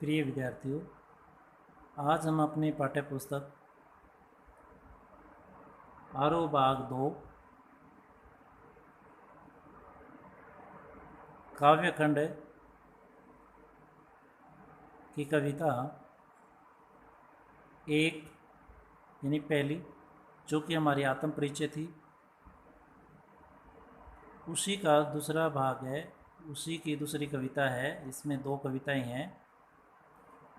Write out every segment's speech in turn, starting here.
प्रिय विद्यार्थियों, आज हम अपने पाठ्य पुस्तक आरोह भाग 2 काव्यखंड की कविता एक यानी पहली, जो कि हमारी आत्म परिचय थी, उसी का दूसरा भाग है। उसी की दूसरी कविता है। इसमें दो कविताएं हैं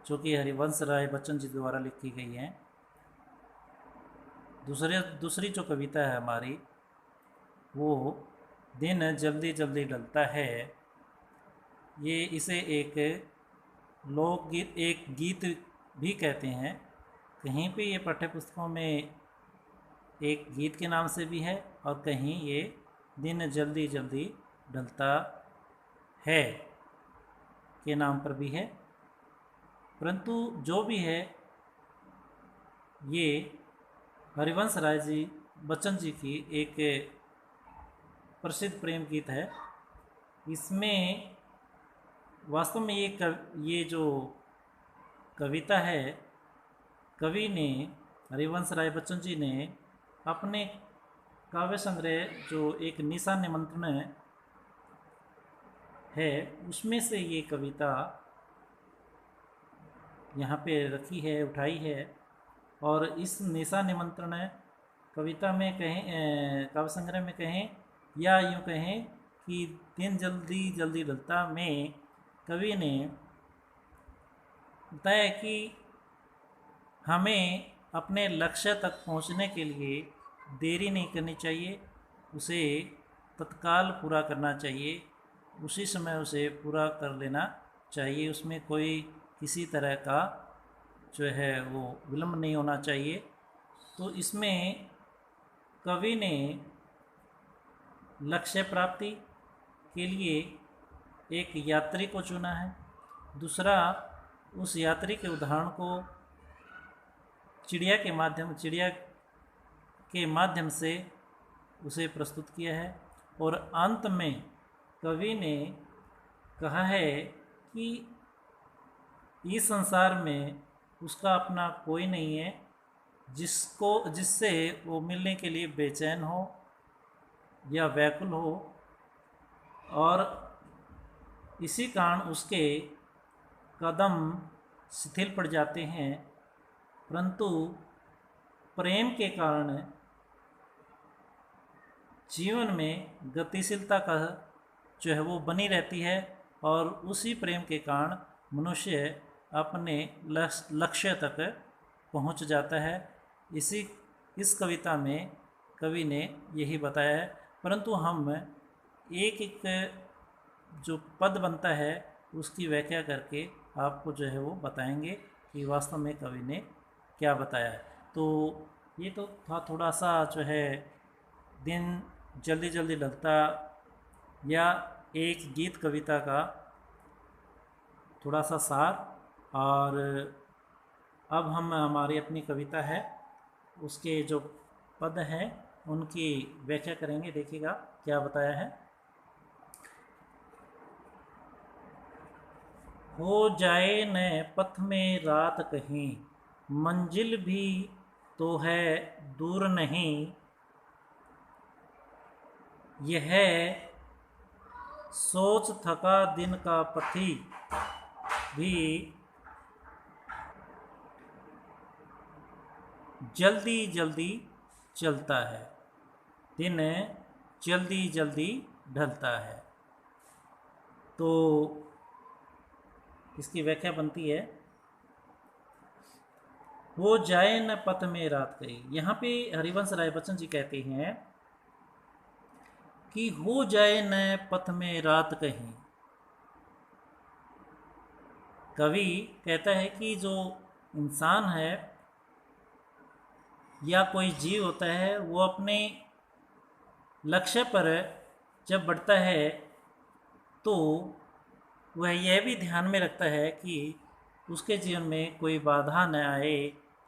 जो कि हरिवंश राय बच्चन जी द्वारा लिखी गई हैं। दूसरी जो कविता है हमारी, वो दिन जल्दी जल्दी ढलता है। ये इसे एक लोकगीत, एक गीत भी कहते हैं। कहीं पे ये पाठ्य पुस्तकों में एक गीत के नाम से भी है और कहीं ये दिन जल्दी जल्दी ढलता है के नाम पर भी है। परंतु जो भी है, ये हरिवंश राय जी बच्चन जी की एक प्रसिद्ध प्रेम गीत है। इसमें वास्तव में ये जो कविता है, कवि ने, हरिवंश राय बच्चन जी ने अपने काव्य संग्रह जो एक निशा निमंत्रण है, उसमें से ये कविता यहाँ पे रखी है, उठाई है। और इस निशा निमंत्रण कविता में कहें, काव्य संग्रह में कहें या यूँ कहें कि दिन जल्दी जल्दी ढलता में कवि ने बताया कि हमें अपने लक्ष्य तक पहुंचने के लिए देरी नहीं करनी चाहिए, उसे तत्काल पूरा करना चाहिए, उसी समय उसे पूरा कर लेना चाहिए। उसमें कोई किसी तरह का जो है वो विलम्ब नहीं होना चाहिए। तो इसमें कवि ने लक्ष्य प्राप्ति के लिए एक यात्री को चुना है। दूसरा, उस यात्री के उदाहरण को चिड़िया के माध्यम से उसे प्रस्तुत किया है। और अंत में कवि ने कहा है कि इस संसार में उसका अपना कोई नहीं है जिससे वो मिलने के लिए बेचैन हो या व्याकुल हो, और इसी कारण उसके कदम शिथिल पड़ जाते हैं। परंतु प्रेम के कारण जीवन में गतिशीलता का जो है वो बनी रहती है, और उसी प्रेम के कारण मनुष्य अपने लक्ष्य तक पहुंच जाता है। इस कविता में कवि ने यही बताया है। परंतु हम एक एक जो पद बनता है उसकी व्याख्या करके आपको जो है वो बताएंगे कि वास्तव में कवि ने क्या बताया है। तो ये तो था थोड़ा सा जो है दिन जल्दी जल्दी ढलता या एक गीत कविता का थोड़ा सा सार। और अब हम हमारी अपनी कविता है उसके जो पद हैं उनकी व्याख्या करेंगे। देखिएगा क्या बताया है। हो जाए न पथ में रात कहीं, मंजिल भी तो है दूर नहीं। यह सोच थका दिन का पथी भी जल्दी जल्दी चलता है। दिन जल्दी जल्दी ढलता है। तो इसकी व्याख्या बनती है, हो जाए न पथ में रात कहीं। यहाँ पे हरिवंश राय बच्चन जी कहते हैं कि हो जाए न पथ में रात कहीं। कवि कहता है कि जो इंसान है या कोई जीव होता है, वो अपने लक्ष्य पर जब बढ़ता है तो वह यह भी ध्यान में रखता है कि उसके जीवन में कोई बाधा न आए,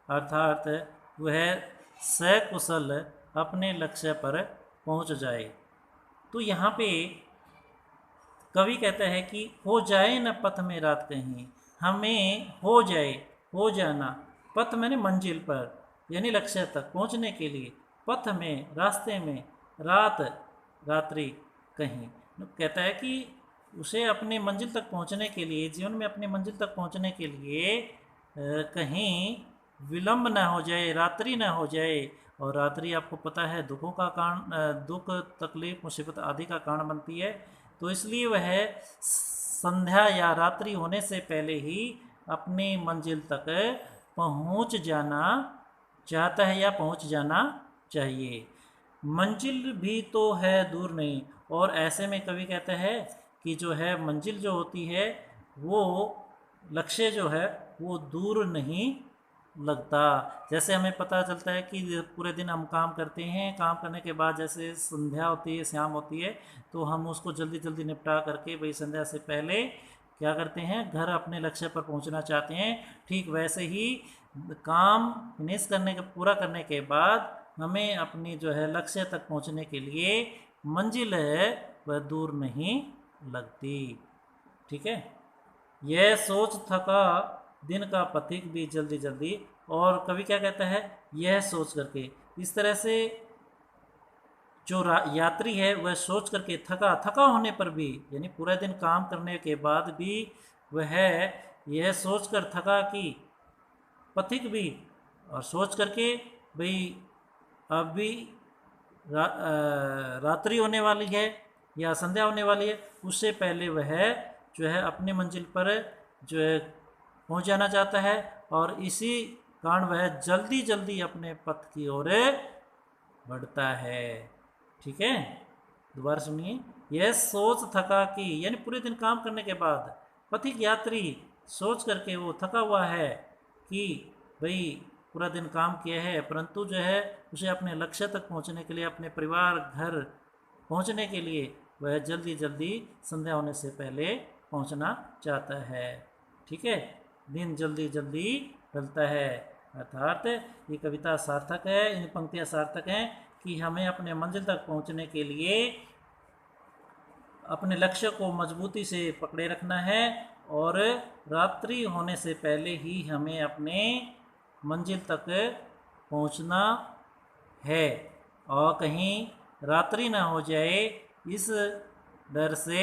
अर्थात वह सकुशल अपने लक्ष्य पर पहुंच जाए। तो यहाँ पे कवि कहता है कि हो जाए न पथ में रात कहीं, हमें हो जाए, हो जाना। पथ मैंने मंजिल पर, यानी लक्ष्य तक पहुंचने के लिए। पथ में, रास्ते में। रात, रात्रि, कहीं। कहता है कि उसे अपनी मंजिल तक पहुंचने के लिए, जीवन में अपनी मंजिल तक पहुंचने के लिए कहीं विलंब ना हो जाए, रात्रि ना हो जाए। और रात्रि आपको पता है दुखों का कारण, दुख, तकलीफ, मुसीबत आदि का कारण बनती है। तो इसलिए वह संध्या या रात्रि होने से पहले ही अपनी मंजिल तक पहुंच जाना चाहता है या पहुंच जाना चाहिए। मंजिल भी तो है दूर नहीं। और ऐसे में कवि कहता है कि जो है मंजिल जो होती है वो, लक्ष्य जो है वो दूर नहीं लगता। जैसे हमें पता चलता है कि पूरे दिन हम काम करते हैं, काम करने के बाद जैसे संध्या होती है, शाम होती है, तो हम उसको जल्दी जल्दी निपटा करके भाई संध्या से पहले क्या करते हैं, घर अपने लक्ष्य पर पहुंचना चाहते हैं। ठीक वैसे ही काम फिनिश करने के, पूरा करने के बाद हमें अपनी जो है लक्ष्य तक पहुंचने के लिए मंजिल है वह दूर नहीं लगती। ठीक है। यह सोच थका दिन का पथिक भी जल्दी जल्दी। और कवि क्या कहता है, यह सोच करके। इस तरह से जो यात्री है वह सोच करके, थका होने पर भी, यानी पूरा दिन काम करने के बाद भी वह यह सोच कर थका कि पथिक भी, और सोच करके भाई अभी रात्रि होने वाली है या संध्या होने वाली है, उससे पहले वह जो है अपनी मंजिल पर जो है पहुंच जाना चाहता है। और इसी कारण वह जल्दी जल्दी अपने पथ की ओर बढ़ता है। ठीक है, दोबारा सुनिए। यह सोच थका कि, यानी पूरे दिन काम करने के बाद पथिक यात्री सोच करके वो थका हुआ है कि भाई पूरा दिन काम किया है, परंतु जो है उसे अपने लक्ष्य तक पहुंचने के लिए, अपने परिवार घर पहुंचने के लिए वह जल्दी जल्दी संध्या होने से पहले पहुंचना चाहता है। ठीक है, दिन जल्दी जल्दी ढलता है। अर्थात ये कविता सार्थक है, इन पंक्तियाँ सार्थक हैं कि हमें अपने मंजिल तक पहुंचने के लिए अपने लक्ष्य को मजबूती से पकड़े रखना है, और रात्रि होने से पहले ही हमें अपने मंजिल तक पहुंचना है। और कहीं रात्रि ना हो जाए, इस डर से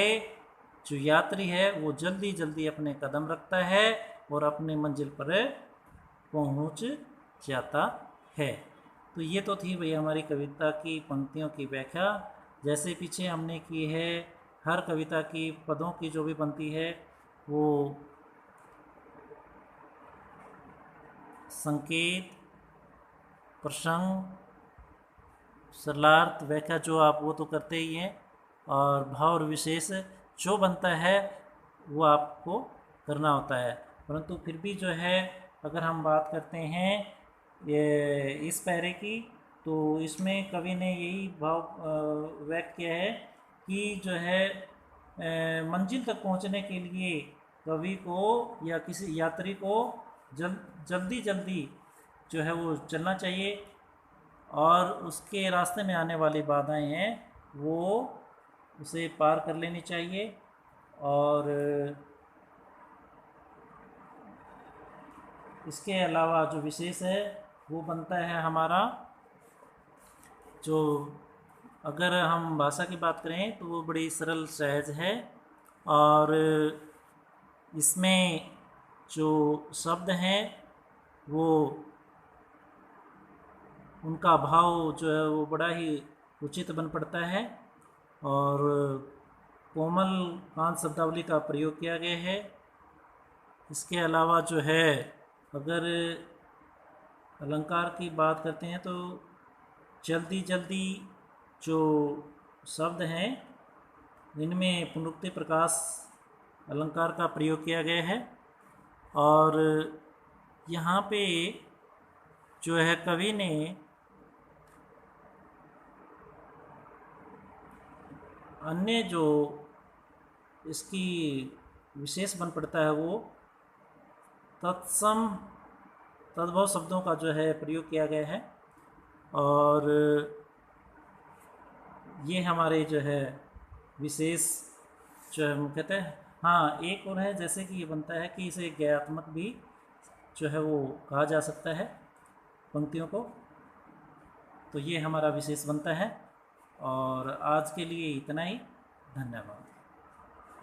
जो यात्री है वो जल्दी जल्दी अपने कदम रखता है और अपने मंजिल पर पहुंच जाता है। तो ये तो थी भैया हमारी कविता की पंक्तियों की व्याख्या। जैसे पीछे हमने की है, हर कविता की पदों की जो भी बनती है वो संकेत, प्रसंग, सरलार्थ, व्याख्या जो आप वो तो करते ही हैं, और भाव और विशेष जो बनता है वो आपको करना होता है। परंतु फिर भी जो है अगर हम बात करते हैं ये इस पैरे की, तो इसमें कवि ने यही भाव व्यक्त किया है कि जो है मंजिल तक पहुंचने के लिए कवि को या किसी यात्री को जल्दी जल्दी जो है वो चलना चाहिए, और उसके रास्ते में आने वाली बाधाएं हैं वो उसे पार कर लेनी चाहिए। और इसके अलावा जो विशेष है वो बनता है हमारा, जो अगर हम भाषा की बात करें तो वो बड़ी सरल सहज है, और इसमें जो शब्द हैं वो उनका भाव जो है वो बड़ा ही उचित बन पड़ता है, और कोमल कांत शब्दावली का प्रयोग किया गया है। इसके अलावा जो है अगर अलंकार की बात करते हैं तो जल्दी जल्दी जो शब्द हैं इनमें पुनरुक्ति प्रकाश अलंकार का प्रयोग किया गया है। और यहाँ पे जो है कवि ने अन्य जो इसकी विशेष बन पड़ता है वो तत्सम, तद्भव शब्दों का जो है प्रयोग किया गया है। और ये हमारे जो है विशेष जो है हम कहते हैं हाँ, एक और है, जैसे कि ये बनता है कि इसे ज्ञायात्मक भी जो है वो कहा जा सकता है पंक्तियों को। तो ये हमारा विशेष बनता है। और आज के लिए इतना ही। धन्यवाद।